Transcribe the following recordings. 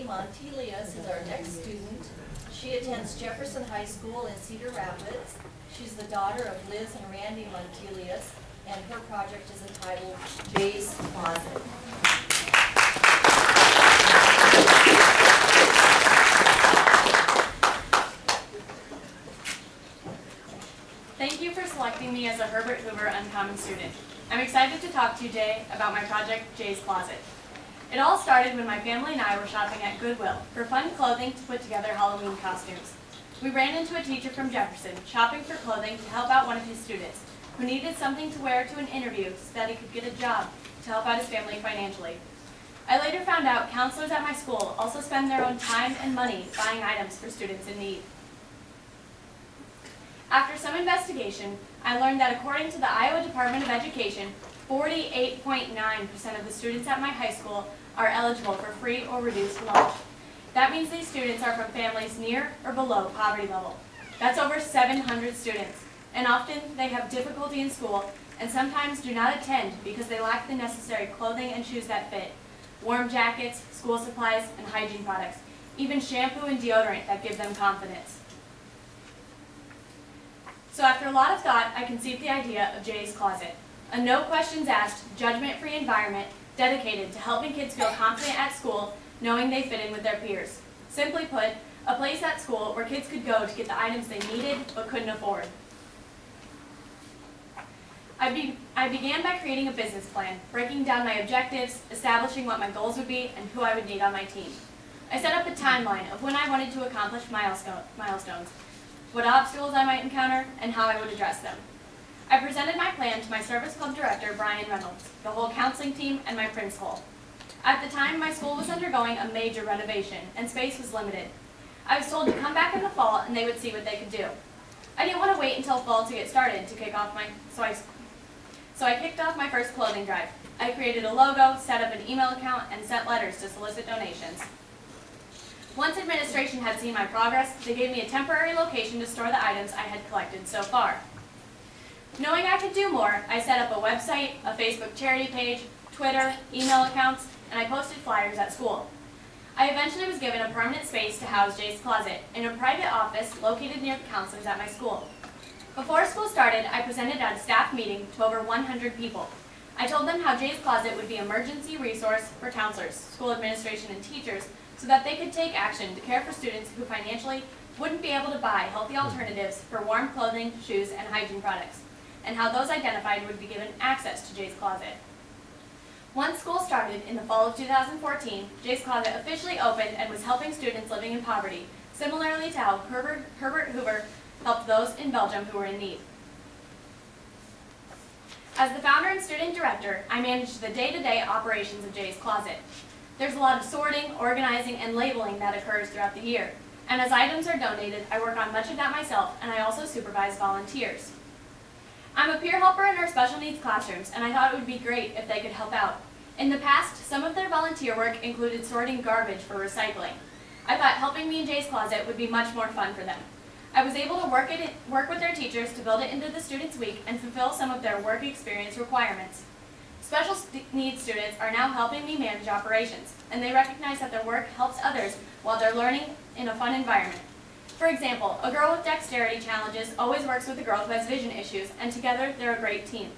Randy Montelius is our next student. She attends Jefferson High School in Cedar Rapids. She's the daughter of Liz and Randy Montelius, and her project is entitled Jay's Closet. Thank you for selecting me as a Herbert Hoover Uncommon student. I'm excited to talk to you, Jay, about my project, Jay's Closet. It all started when my family and I were shopping at Goodwill for fun clothing to put together Halloween costumes. We ran into a teacher from Jefferson shopping for clothing to help out one of his students who needed something to wear to an interview so that he could get a job to help out his family financially. I later found out counselors at my school also spend their own time and money buying items for students in need. After some investigation, I learned that according to the Iowa Department of Education, 48.9% of the students at my high school are eligible for free or reduced lunch. That means these students are from families near or below poverty level. That's over 700 students, and often they have difficulty in school and sometimes do not attend because they lack the necessary clothing and shoes that fit, warm jackets, school supplies, and hygiene products, even shampoo and deodorant that give them confidence. So after a lot of thought, I conceived the idea of Jay's Closet, a no questions asked, judgment-free environment dedicated to helping kids feel confident at school, knowing they fit in with their peers. Simply put, a place at school where kids could go to get the items they needed but couldn't afford. I began by creating a business plan, breaking down my objectives, establishing what my goals would be, and who I would need on my team. I set up a timeline of when I wanted to accomplish milestones, what obstacles I might encounter, and how I would address them. I presented my plan to my service club director, Brian Reynolds, the whole counseling team, and my principal. At the time, my school was undergoing a major renovation, and space was limited. I was told to come back in the fall and they would see what they could do. I didn't want to wait until fall to get started to kick off so I kicked off my first clothing drive. I created a logo, set up an email account, and sent letters to solicit donations. Once administration had seen my progress, they gave me a temporary location to store the items I had collected so far. Knowing I could do more, I set up a website, a Facebook charity page, Twitter, email accounts, and I posted flyers at school. I eventually was given a permanent space to house Jay's Closet in a private office located near the counselors at my school. Before school started, I presented at a staff meeting to over 100 people. I told them how Jay's Closet would be an emergency resource for counselors, school administration, and teachers so that they could take action to care for students who financially wouldn't be able to buy healthy alternatives for warm clothing, shoes, and hygiene products, and how those identified would be given access to Jay's Closet. Once school started in the fall of 2014, Jay's Closet officially opened and was helping students living in poverty, similarly to how Herbert Hoover helped those in Belgium who were in need. As the founder and student director, I managed the day-to-day operations of Jay's Closet. There's a lot of sorting, organizing, and labeling that occurs throughout the year, and as items are donated, I work on much of that myself, and I also supervise volunteers. I'm a peer helper in our special needs classrooms, and I thought it would be great if they could help out. In the past, some of their volunteer work included sorting garbage for recycling. I thought helping me in Jay's Closet would be much more fun for them. I was able to work with their teachers to build it into the students' week and fulfill some of their work experience requirements. Special needs students are now helping me manage operations, and they recognize that their work helps others while they're learning in a fun environment. For example, a girl with dexterity challenges always works with a girl who has vision issues, and together they're a great team.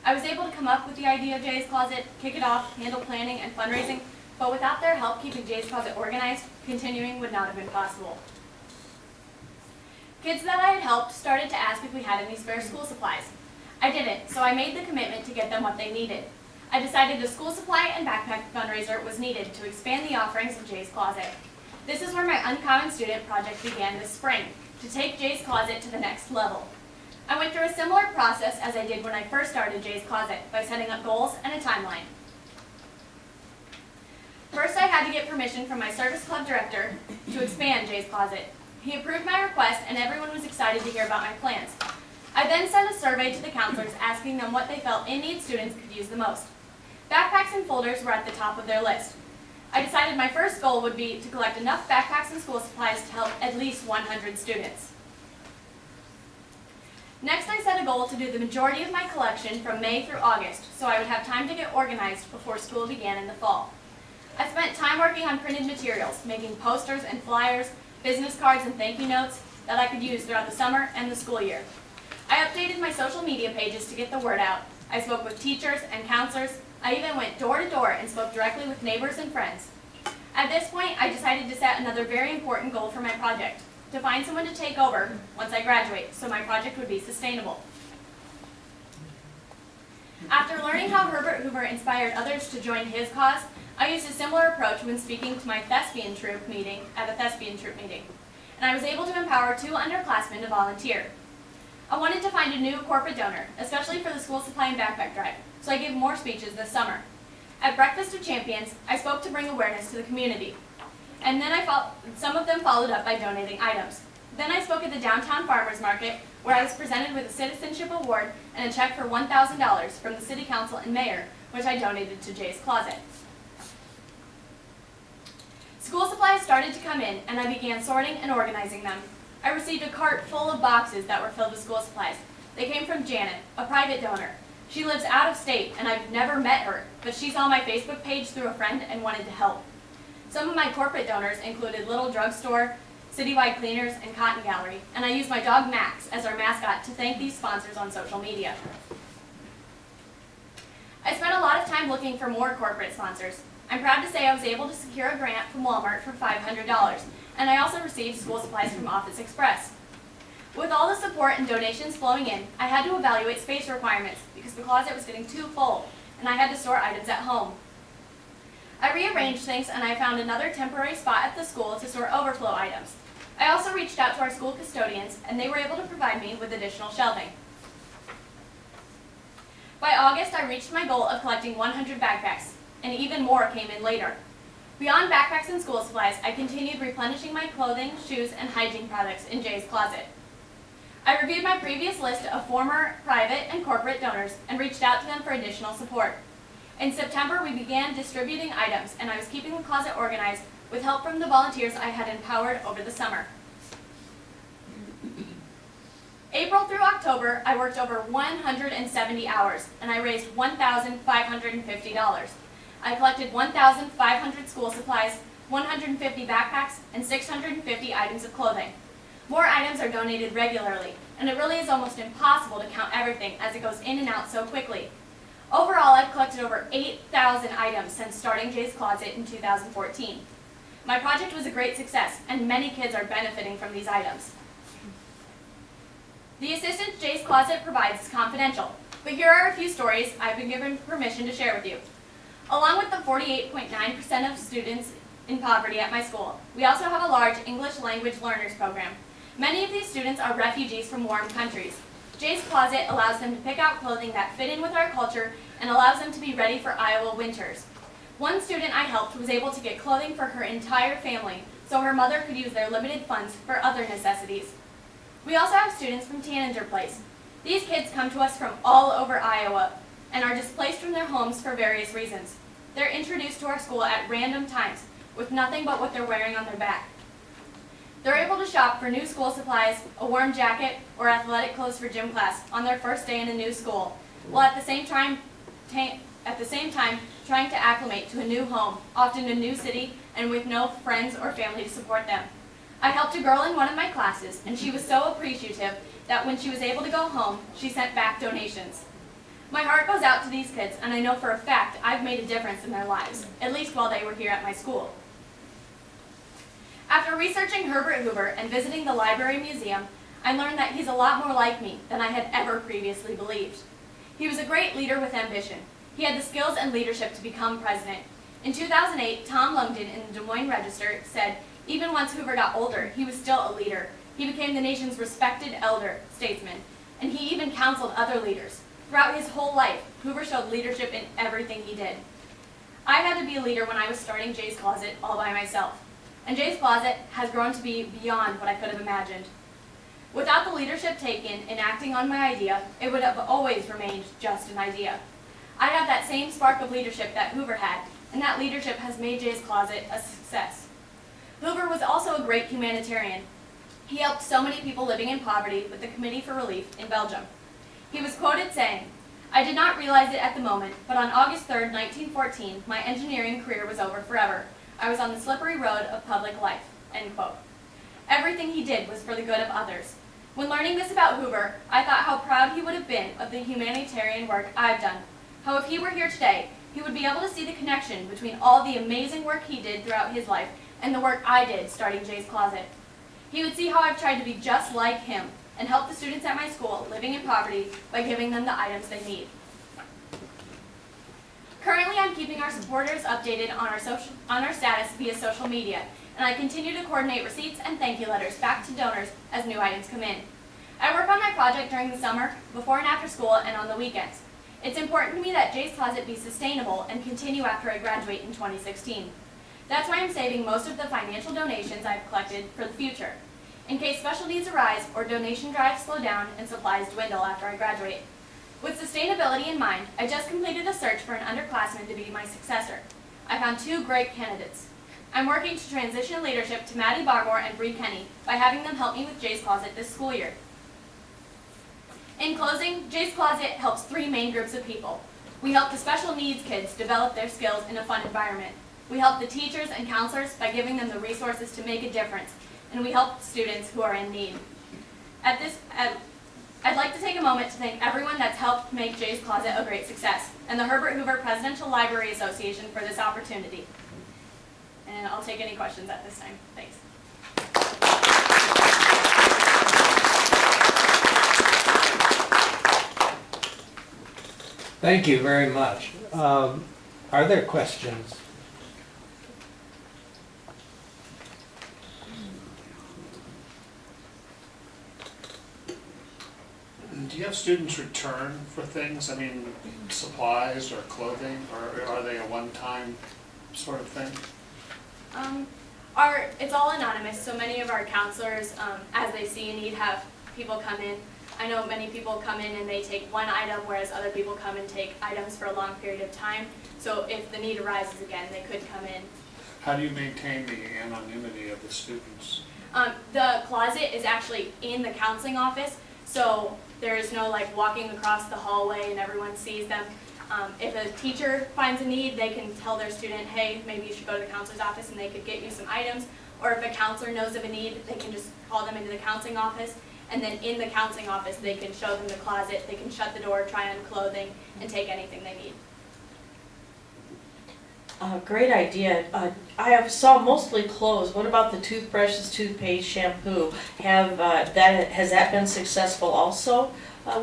I was able to come up with the idea of Jay's Closet, kick it off, handle planning and fundraising, but without their help keeping Jay's Closet organized, continuing would not have been possible. Kids that I had helped started to ask if we had any spare school supplies. I didn't, so I made the commitment to get them what they needed. I decided a school supply and backpack fundraiser was needed to expand the offerings of Jay's Closet. This is where my Uncommon Student project began this spring, to take Jay's Closet to the next level. I went through a similar process as I did when I first started Jay's Closet, by setting up goals and a timeline. First, I had to get permission from my service club director to expand Jay's Closet. He approved my request, and everyone was excited to hear about my plans. I then sent a survey to the counselors asking them what they felt in-need students could use the most. Backpacks and folders were at the top of their list. I decided my first goal would be to collect enough backpacks and school supplies to help at least 100 students. Next, I set a goal to do the majority of my collection from May through August, so I would have time to get organized before school began in the fall. I spent time working on printed materials, making posters and flyers, business cards and thank you notes that I could use throughout the summer and the school year. I updated my social media pages to get the word out. I spoke with teachers and counselors. I even went door to door and spoke directly with neighbors and friends. At this point, I decided to set another very important goal for my project, to find someone to take over once I graduate so my project would be sustainable. After learning how Herbert Hoover inspired others to join his cause, I used a similar approach when speaking to my thespian troupe meeting at a thespian troupe meeting, and I was able to empower 2 underclassmen to volunteer. I wanted to find a new corporate donor, especially for the school supply and backpack drive, so I gave more speeches this summer. At Breakfast of Champions, I spoke to bring awareness to the community, and then some of them followed up by donating items. Then I spoke at the downtown farmers market, where I was presented with a citizenship award and a check for $1,000 from the city council and mayor, which I donated to Jay's Closet. School supplies started to come in, and I began sorting and organizing them. I received a cart full of boxes that were filled with school supplies. They came from Janet, a private donor. She lives out of state, and I've never met her, but she saw my Facebook page through a friend and wanted to help. Some of my corporate donors included Little Drugstore, Citywide Cleaners, and Cotton Gallery, and I used my dog Max as our mascot to thank these sponsors on social media. I spent a lot of time looking for more corporate sponsors. I'm proud to say I was able to secure a grant from Walmart for $500, and I also received school supplies from Office Express. With all the support and donations flowing in, I had to evaluate space requirements because the closet was getting too full, and I had to store items at home. I rearranged things, and I found another temporary spot at the school to store overflow items. I also reached out to our school custodians, and they were able to provide me with additional shelving. By August, I reached my goal of collecting 100 backpacks, and even more came in later. Beyond backpacks and school supplies, I continued replenishing my clothing, shoes, and hygiene products in Jay's Closet. I reviewed my previous list of former private and corporate donors and reached out to them for additional support. In September, we began distributing items, and I was keeping the closet organized with help from the volunteers I had empowered over the summer. April through October, I worked over 170 hours, and I raised $1,550. I collected 1,500 school supplies, 150 backpacks, and 650 items of clothing. More items are donated regularly, and it really is almost impossible to count everything as it goes in and out so quickly. Overall, I've collected over 8,000 items since starting Jay's Closet in 2014. My project was a great success, and many kids are benefiting from these items. The assistance Jay's Closet provides is confidential, but here are a few stories I've been given permission to share with you. Along with the 48.9% of students in poverty at my school, we also have a large English language learners program. Many of these students are refugees from warm countries. Jay's Closet allows them to pick out clothing that fit in with our culture and allows them to be ready for Iowa winters. One student I helped was able to get clothing for her entire family, so her mother could use their limited funds for other necessities. We also have students from Tannenzer Place. These kids come to us from all over Iowa and are displaced from their homes for various reasons. They're introduced to our school at random times with nothing but what they're wearing on their back. They're able to shop for new school supplies, a warm jacket, or athletic clothes for gym class on their first day in a new school, while at the same time trying to acclimate to a new home, often a new city, and with no friends or family to support them. I helped a girl in one of my classes, and she was so appreciative that when she was able to go home, she sent back donations. My heart goes out to these kids, and I know for a fact I've made a difference in their lives, at least while they were here at my school. After researching Herbert Hoover and visiting the library museum, I learned that he's a lot more like me than I had ever previously believed. He was a great leader with ambition. He had the skills and leadership to become president. In 2008, Tom Lungden in the Des Moines Register said, even once Hoover got older, he was still a leader. He became the nation's respected elder statesman, and he even counseled other leaders. Throughout his whole life, Hoover showed leadership in everything he did. I had to be a leader when I was starting Jay's Closet all by myself, and Jay's Closet has grown to be beyond what I could have imagined. Without the leadership taken in acting on my idea, it would have always remained just an idea. I have that same spark of leadership that Hoover had, and that leadership has made Jay's Closet a success. Hoover was also a great humanitarian. He helped so many people living in poverty with the Committee for Relief in Belgium. He was quoted saying, I did not realize it at the moment, but on August 3rd, 1914, my engineering career was over forever. I was on the slippery road of public life." End quote. Everything he did was for the good of others. When learning this about Hoover, I thought how proud he would have been of the humanitarian work I've done. How if he were here today, he would be able to see the connection between all the amazing work he did throughout his life and the work I did starting Jay's Closet. He would see how I've tried to be just like him and help the students at my school living in poverty by giving them the items they need. Currently, I'm keeping our supporters updated on our status via social media, and I continue to coordinate receipts and thank you letters back to donors as new items come in. I work on my project during the summer, before and after school, and on the weekends. It's important to me that Jay's Closet be sustainable and continue after I graduate in 2016. That's why I'm saving most of the financial donations I've collected for the future, in case special needs arise or donation drives slow down and supplies dwindle after I graduate. With sustainability in mind, I just completed a search for an underclassman to be my successor. I found 2 great candidates. I'm working to transition leadership to Maddie Barmore and Bree Kenny by having them help me with Jay's Closet this school year. In closing, Jay's Closet helps 3 main groups of people. We help the special needs kids develop their skills in a fun environment. We help the teachers and counselors by giving them the resources to make a difference. And we help students who are in need. I'd like to take a moment to thank everyone that's helped make Jay's Closet a great success, and the Herbert Hoover Presidential Library Association for this opportunity. And I'll take any questions at this time. Thanks. Thank you very much. Are there questions? Do you have students return for things? I mean, supplies or clothing, or are they a one-time sort of thing? It's all anonymous, so many of our counselors, as they see a need, have people come in. I know many people come in and they take one item, whereas other people come and take items for a long period of time. So if the need arises again, they could come in. How do you maintain the anonymity of the students? The closet is actually in the counseling office, so there is no like walking across the hallway and everyone sees them. If a teacher finds a need, they can tell their student, hey, maybe you should go to the counselor's office and they could get you some items. Or if a counselor knows of a need, they can just call them into the counseling office. And then in the counseling office, they can show them the closet, they can shut the door, try on clothing, and take anything they need. Great idea. I saw mostly clothes. What about the toothbrushes, toothpaste, shampoo? Has that been successful also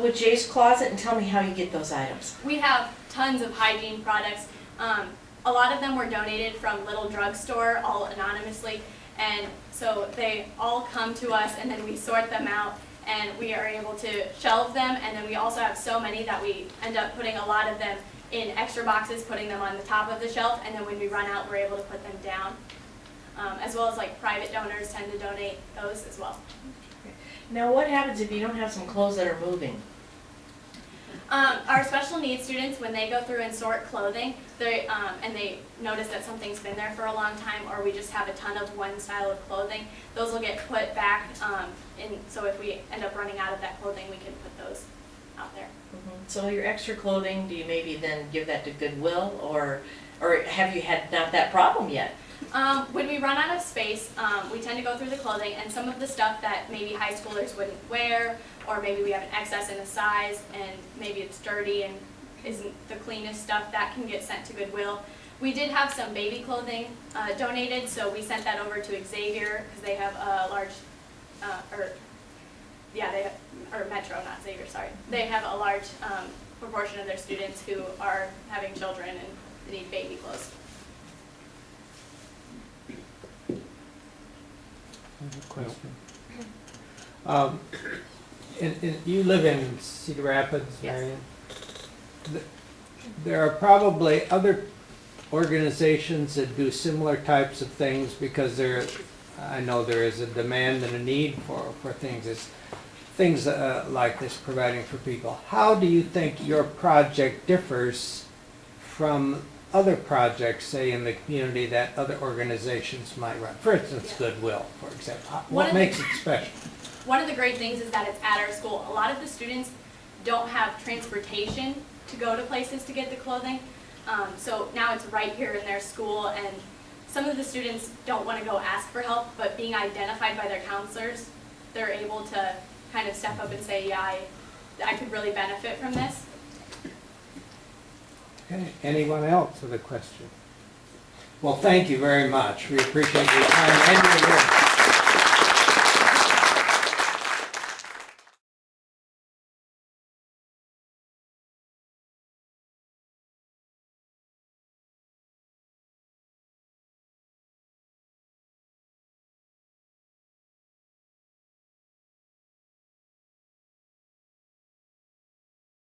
with Jay's Closet? And tell me how you get those items. We have tons of hygiene products. A lot of them were donated from Little Drugstore, all anonymously. And so they all come to us and then we sort them out and we are able to shelve them. And then we also have so many that we end up putting a lot of them in extra boxes, putting them on the top of the shelf. And then when we run out, we're able to put them down. As well as like private donors tend to donate those as well. Now what happens if you don't have some clothes that are moving? Our special needs students, when they go through and sort clothing, and they notice that something's been there for a long time, or we just have a ton of one style of clothing, those will get put back. So if we end up running out of that clothing, we can put those out there. So your extra clothing, do you maybe then give that to Goodwill, or have you had not that problem yet? When we run out of space, we tend to go through the clothing, and some of the stuff that maybe high schoolers wouldn't wear, or maybe we have an excess in a size, and maybe it's dirty and isn't the cleanest stuff, that can get sent to Goodwill. We did have some baby clothing donated, so we sent that over to Xavier, because they have a large, or Metro, not Xavier, sorry. They have a large proportion of their students who are having children and need baby clothes. Question. You live in Cedar Rapids, Yes. Marion? There are probably other organizations that do similar types of things because I know there is a demand and a need for things like this providing for people. How do you think your project differs from other projects, say in the community, that other organizations might run? For instance, Goodwill, for example. What makes it special? One of the great things is that it's at our school. A lot of the students don't have transportation to go to places to get the clothing. So now it's right here in their school, and some of the students don't want to go ask for help, but being identified by their counselors, they're able to kind of step up and say, yeah, I could really benefit from this. Okay, anyone else with a question? Well, thank you very much. We appreciate your time and your work.